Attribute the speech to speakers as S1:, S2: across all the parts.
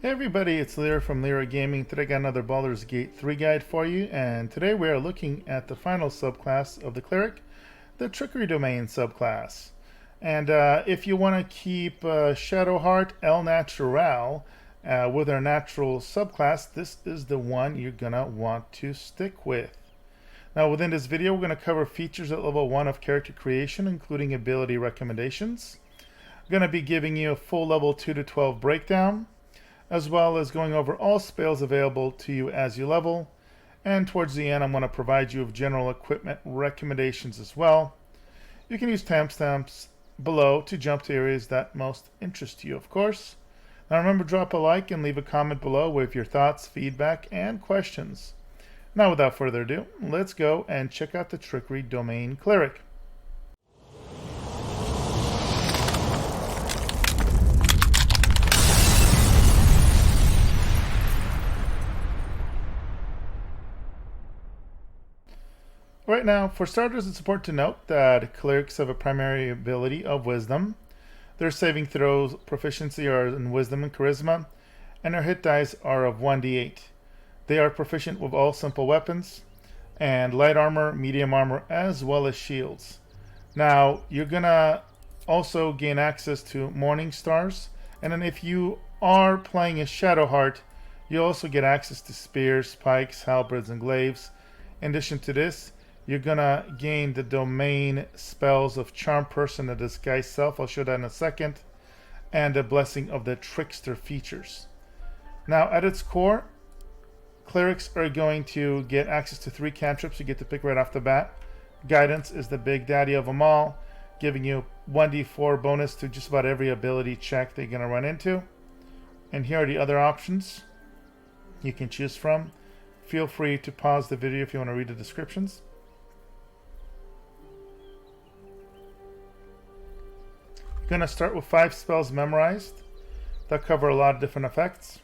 S1: Hey everybody, it's Lear from Lyra Gaming. Today I got another Baldurs Gate 3 guide for you, and today we are looking at the final subclass of the Cleric, the Trickery Domain Subclass. And if you want to keep Shadowheart El Natural with our natural subclass, this is the one you're going to want to stick with. Now within this video we're going to cover features at level 1 of character creation, including ability recommendations. I'm going to be giving you a full level 2 to 12 breakdown, as well as going over all spells available to you as you level. And towards the end, I'm going to provide you with general equipment recommendations as well. You can use timestamps below to jump to areas that most interest you, of course. Now remember, drop a like and leave a comment below with your thoughts, feedback, and questions. Now without further ado, let's go and check out the Trickery Domain Cleric. Right now, for starters, it's important to note that clerics have a primary ability of wisdom. Their saving throws proficiency are in wisdom and charisma, and their hit dice are of 1d8. They are proficient with all simple weapons, and light armor, medium armor, as well as shields. Now, you're gonna also gain access to Morning Stars, and then if you are playing as Shadowheart, you also get access to spears, pikes, halberds, and glaives. In addition to this, you're gonna gain the domain spells of Charm Person and Disguise Self, I'll show that in a second, and the Blessing of the Trickster features. Now at its core, clerics are going to get access to 3 cantrips you get to pick right off the bat. Guidance is the big daddy of them all, giving you 1d4 bonus to just about every ability check they're gonna run into. And here are the other options you can choose from. Feel free to pause the video if you want to read the descriptions. Going to start with 5 spells memorized that cover a lot of different effects.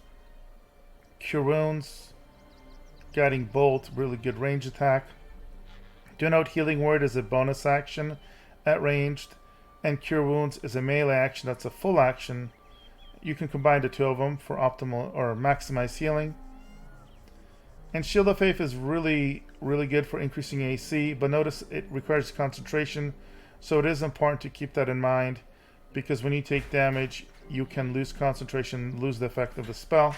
S1: Cure Wounds, Guiding Bolt, really good range attack. Denote Healing Word is a bonus action at ranged, and Cure Wounds is a melee action that's a full action. You can combine the 2 of them for optimal or maximize healing. And Shield of Faith is really good for increasing AC, but notice it requires concentration, so it is important to keep that in mind, because when you take damage, you can lose concentration, lose the effect of the spell.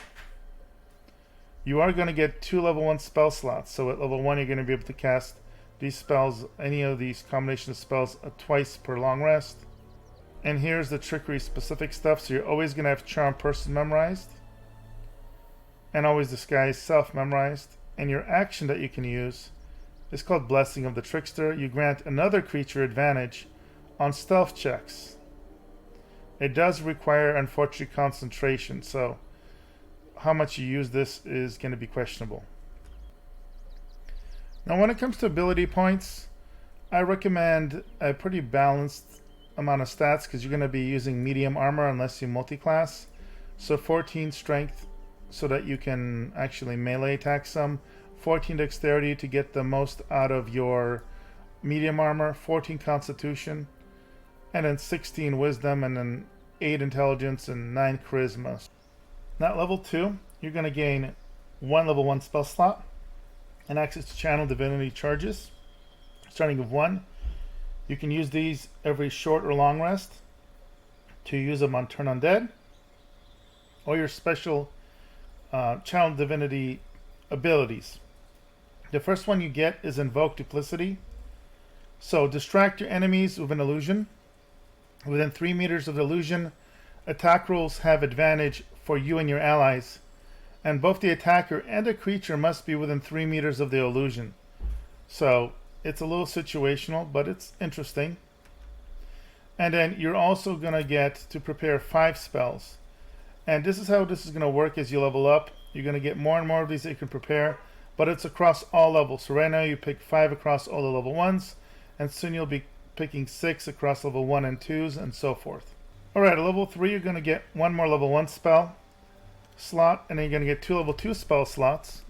S1: You are going to get 2 level 1 spell slots, so at level 1 you're going to be able to cast these spells, any of these combination of spells, twice per long rest. And here's the trickery specific stuff, so you're always going to have Charm Person memorized, and always Disguise Self memorized. And your action that you can use is called Blessing of the Trickster. You grant another creature advantage on stealth checks. It does require, unfortunately, concentration, so how much you use this is going to be questionable. Now when it comes to ability points, I recommend a pretty balanced amount of stats, because you're going to be using medium armor unless you multi-class. So 14 strength so that you can actually melee attack some, 14 dexterity to get the most out of your medium armor, 14 constitution, and then 16 wisdom, and then 8 intelligence and 9 charisma. Now at level 2, you're going to gain 1 level 1 spell slot and access to channel divinity charges. Starting with 1, you can use these every short or long rest to use them on turn undead, or your special channel divinity abilities. The first one you get is Invoke Duplicity. So distract your enemies with an illusion. Within 3 meters of the illusion, attack rolls have advantage for you and your allies, and both the attacker and the creature must be within 3 meters of the illusion. So it's a little situational, but it's interesting. And then you're also going to get to prepare 5 spells. And this is how this is going to work as you level up. You're going to get more and more of these that you can prepare, but it's across all levels. So right now you pick 5 across all the level 1s, and soon you'll be picking 6 across level 1 and 2s, and so forth. Alright, at level 3 you're going to get 1 more level 1 spell slot, and then you're going to get 2 level 2 spell slots.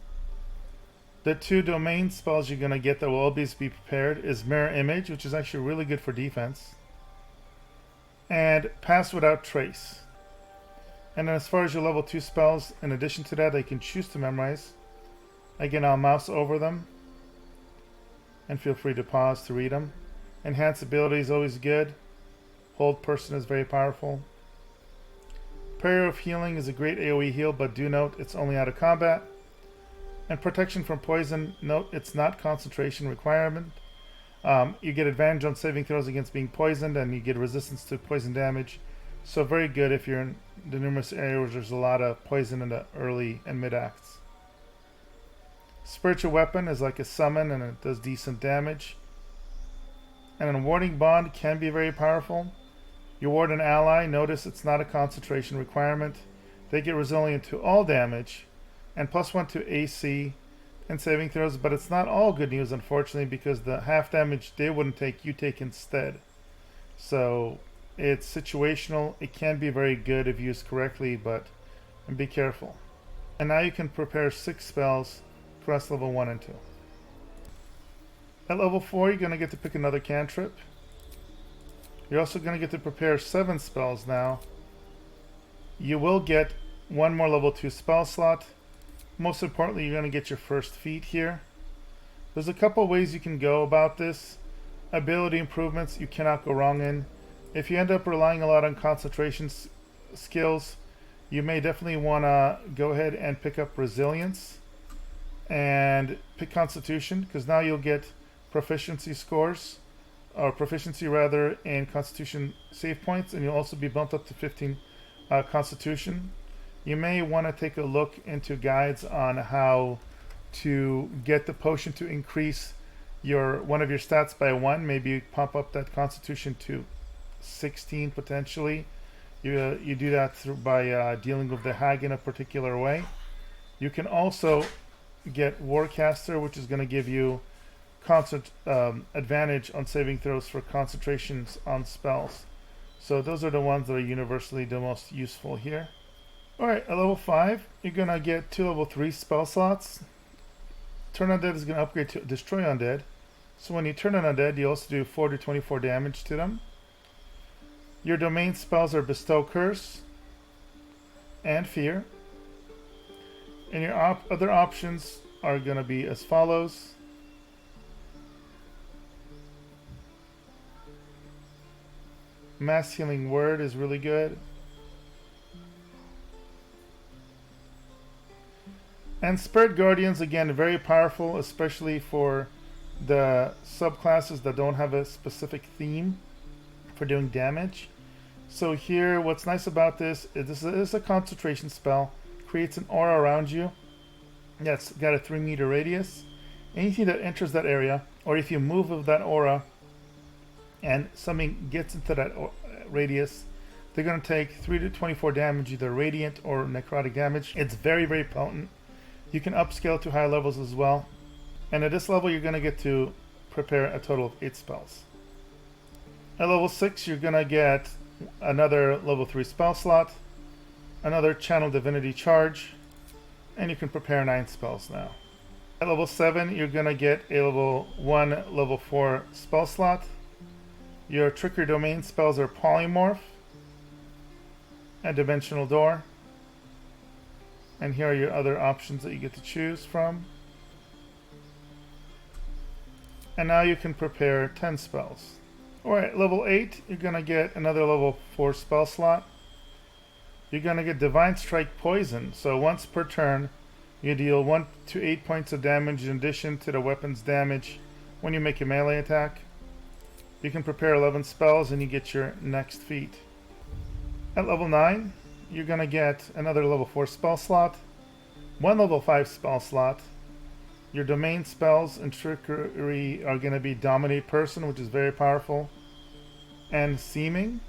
S1: The 2 domain spells you're going to get that will always be prepared is Mirror Image, which is actually really good for defense, and Pass Without Trace. And then as far as your level 2 spells, in addition to that, I can choose to memorize. Again, I'll mouse over them. And feel free to pause to read them. Enhance ability is always good. Hold person is very powerful. Prayer of Healing is a great AoE heal, but do note it's only out of combat. And Protection from Poison, note it's not concentration requirement. You get advantage on saving throws against being poisoned, and you get resistance to poison damage. So very good if you're in the numerous areas where there's a lot of poison in the early and mid acts. Spiritual Weapon is like a summon, and it does decent damage. And a Warding Bond can be very powerful. You ward an ally, notice it's not a concentration requirement. They get resilient to all damage, and +1 to AC and saving throws, but it's not all good news, unfortunately, because the half damage they wouldn't take, you take instead. So it's situational. It can be very good if used correctly, but be careful. And now you can prepare 6 spells across level 1 and 2. At level 4, you're going to get to pick another cantrip. You're also going to get to prepare 7 spells now. You will get 1 more level 2 spell slot. Most importantly, you're going to get your first feat here. There's a couple ways you can go about this. Ability improvements you cannot go wrong in. If you end up relying a lot on concentration skills, you may definitely want to go ahead and pick up Resilience and pick Constitution, because now you'll get proficiency scores, or proficiency rather, in Constitution save points, and you'll also be bumped up to 15 Constitution. You may want to take a look into guides on how to get the potion to increase one of your stats by 1. Maybe pump up that Constitution to 16 potentially. You do that by dealing with the hag in a particular way. You can also get Warcaster, which is going to give you advantage on saving throws for concentrations on spells. So those are the ones that are universally the most useful here. Alright, at level 5, you're going to get 2 level 3 spell slots. Turn Undead is going to upgrade to Destroy Undead. So when you turn an Undead, you also do 4 to 24 damage to them. Your domain spells are Bestow Curse and Fear. And your other options are going to be as follows. Mass Healing Word is really good. And Spirit Guardians, again, very powerful, especially for the subclasses that don't have a specific theme for doing damage. So here, what's nice about this is a concentration spell. Creates an aura around you that's got a 3-meter radius. Anything that enters that area, or if you move with that aura and something gets into that radius, they're going to take 3 to 24 damage, either radiant or necrotic damage. It's very, very potent. You can upscale to higher levels as well. And at this level, you're going to get to prepare a total of 8 spells. At level 6, you're going to get another level 3 spell slot, another Channel Divinity charge, and you can prepare 9 spells now. At level 7, you're going to get a level 1, level 4 spell slot. Your Trickery Domain spells are Polymorph and Dimensional Door. And here are your other options that you get to choose from. And now you can prepare 10 spells. Alright, level 8, you're going to get another level 4 spell slot. You're going to get Divine Strike Poison. So once per turn, you deal 1 to 8 points of damage in addition to the weapon's damage when you make a melee attack. You can prepare 11 spells and you get your next feat. At level 9, you're going to get another level 4 spell slot, 1 level 5 spell slot. Your domain spells and trickery are going to be Dominate Person, which is very powerful, and Seeming.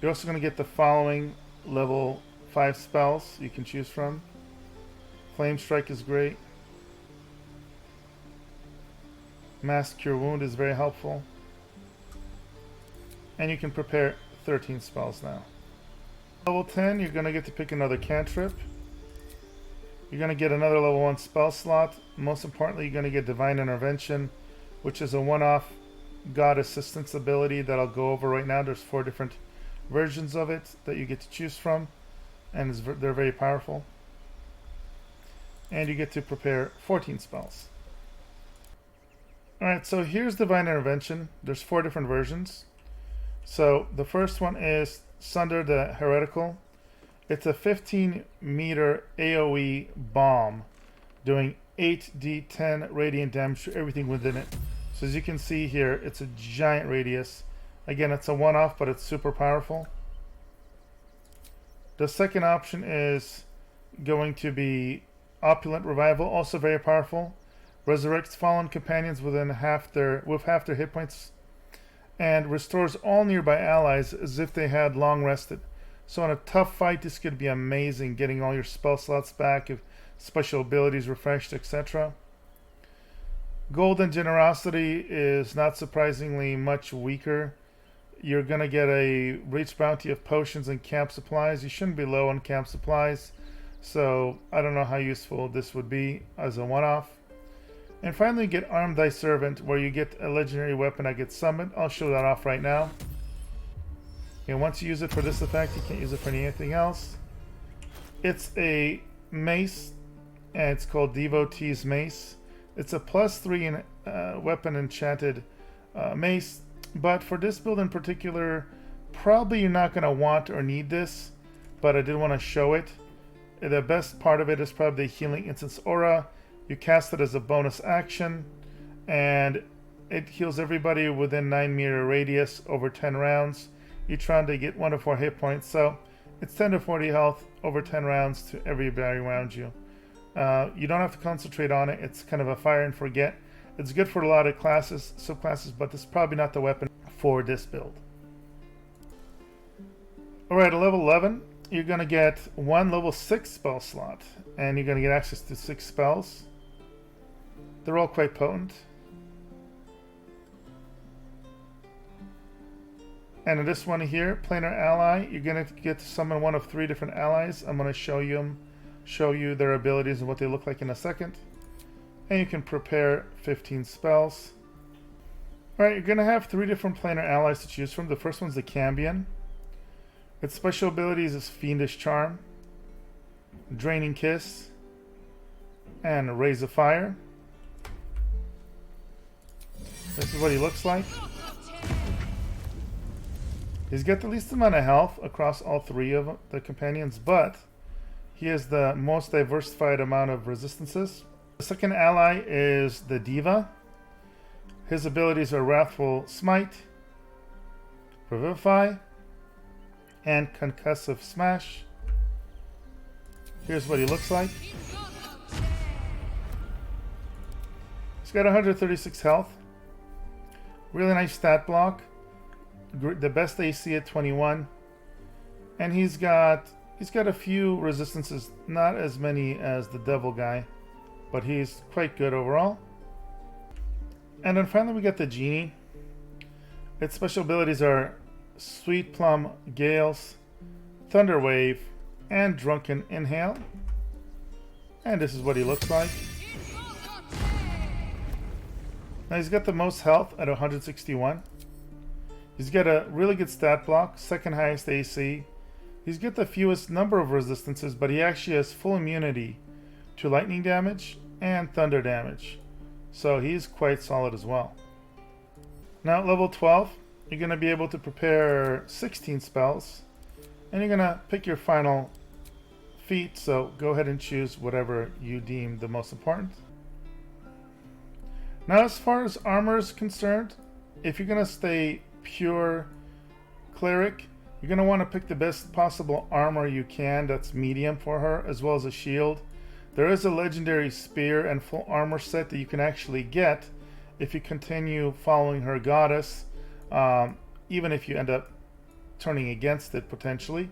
S1: You're also going to get the following level 5 spells you can choose from. Flame Strike is great. Mass Cure Wound is very helpful. And you can prepare 13 spells now. Level 10, you're going to get to pick another cantrip. You're going to get another level 1 spell slot. Most importantly, you're going to get Divine Intervention, which is a one-off God Assistance ability that I'll go over right now. There's 4 different versions of it that you get to choose from, and they're very powerful. And you get to prepare 14 spells. Alright, so here's Divine Intervention. There's 4 different versions. So the first one is Sunder the Heretical. It's a 15-meter AoE bomb doing 8d10 radiant damage to everything within it. So as you can see here, it's a giant radius. Again, it's a one-off, but it's super powerful. The second option is going to be Opulent Revival, also very powerful. Resurrects fallen companions with half their hit points, and restores all nearby allies as if they had long rested. So in a tough fight, this could be amazing, getting all your spell slots back, if special abilities refreshed, etc. Golden Generosity is not surprisingly much weaker. You're going to get a reach bounty of potions and camp supplies. You shouldn't be low on camp supplies, so I don't know how useful this would be as a one-off. And finally, you get Arm Thy Servant, where you get a legendary weapon that gets summoned. I'll show that off right now. And once you use it for this effect, you can't use it for anything else. It's a mace, and it's called Devotee's Mace. It's a +3 weapon enchanted mace, but for this build in particular, probably you're not going to want or need this, but I did want to show it. The best part of it is probably the Healing Instance Aura. You cast it as a bonus action, and it heals everybody within 9-meter radius over 10 rounds. Each round they get 1 to 4 hit points, so it's 10 to 40 health over 10 rounds to everybody around you. You don't have to concentrate on it. It's kind of a fire and forget. It's good for a lot of classes, subclasses, but this is probably not the weapon for this build. Alright, at level 11, you're going to get 1 level 6 spell slot, and you're going to get access to 6 spells. They're all quite potent. And in this one here, Planar Ally, you're going to get to summon one of 3 different allies. I'm going to show you their abilities and what they look like in a second. And you can prepare 15 spells. Alright, you're going to have 3 different Planar Allies to choose from. The first one's the Cambion. Its special abilities is Fiendish Charm, Draining Kiss, and Raise of Fire. This is what he looks like. He's got the least amount of health across all 3 of the companions, but he has the most diversified amount of resistances. The second ally is the Diva. His abilities are Wrathful Smite, Revivify, and Concussive Smash. Here's what he looks like. He's got 136 health. Really nice stat block. The best AC at 21. And he's got a few resistances, not as many as the Devil guy, but he's quite good overall. And then finally we got the Genie. Its special abilities are Sweet Plum Gales, Thunder Wave, and Drunken Inhale. And this is what he looks like. Now he's got the most health at 161. He's got a really good stat block, second highest AC. He's got the fewest number of resistances, but he actually has full immunity to lightning damage and thunder damage. So he's quite solid as well. Now at level 12, you're going to be able to prepare 16 spells, and you're going to pick your final feat, so go ahead and choose whatever you deem the most important. Now as far as armor is concerned, if you're going to stay pure cleric, you're going to want to pick the best possible armor you can that's medium for her, as well as a shield. There is a legendary spear and full armor set that you can actually get if you continue following her goddess, even if you end up turning against it potentially.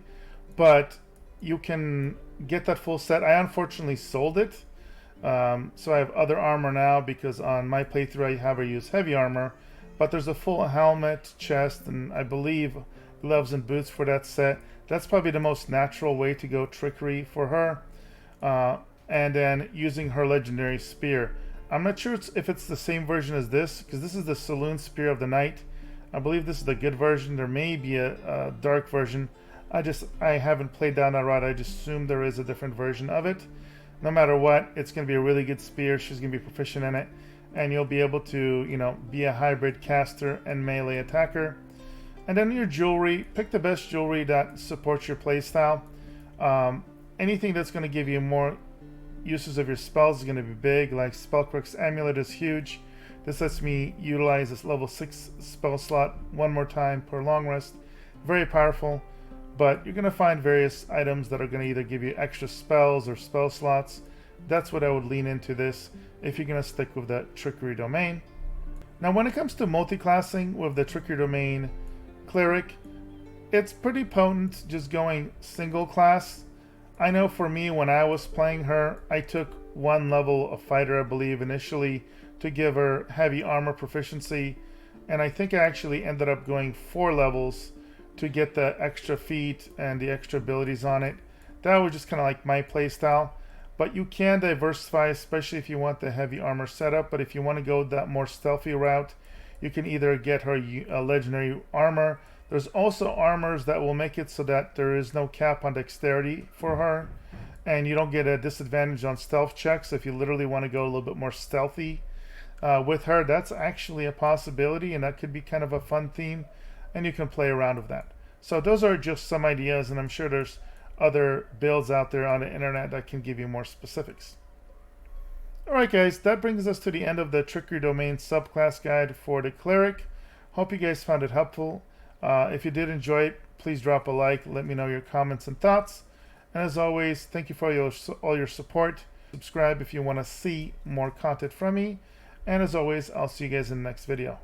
S1: But you can get that full set. I unfortunately sold it, so I have other armor now because on my playthrough I have her use heavy armor, but there's a full helmet, chest, and I believe gloves and boots for that set. That's probably the most natural way to go trickery for her. And then using her legendary spear. I'm not sure if it's the same version as this, because this is the Saloon Spear of the Night. I believe this is the good version. There may be a dark version. I haven't played down that route. I just assume there is a different version of it. No matter what, it's going to be a really good spear. She's going to be proficient in it, and you'll be able to, you know, be a hybrid caster and melee attacker. And then your jewelry, pick the best jewelry that supports your playstyle. Anything that's going to give you more uses of your spells is going to be big, like Spellcrook's Amulet is huge. This lets me utilize this level 6 spell slot one more time per long rest. Very powerful, but you're going to find various items that are going to either give you extra spells or spell slots. That's what I would lean into this if you're going to stick with the Trickery Domain. Now when it comes to multiclassing with the Trickery Domain Cleric, it's pretty potent just going single class. I know for me, when I was playing her, I took one level of fighter, I believe, initially to give her heavy armor proficiency, and I think I actually ended up going 4 levels to get the extra feat and the extra abilities on it. That was just kind of like my playstyle, but you can diversify, especially if you want the heavy armor setup. But if you want to go that more stealthy route, you can either get her a legendary armor. There's also armors that will make it so that there is no cap on dexterity for her, and you don't get a disadvantage on stealth checks if you literally want to go a little bit more stealthy with her. That's actually a possibility, and that could be kind of a fun theme, and you can play around with that. So those are just some ideas, and I'm sure there's other builds out there on the internet that can give you more specifics. Alright guys, that brings us to the end of the Trickery Domain Subclass Guide for the Cleric. Hope you guys found it helpful. If you did enjoy it, please drop a like, let me know your comments and thoughts. And as always, thank you for all your support. Subscribe if you want to see more content from me. And as always, I'll see you guys in the next video.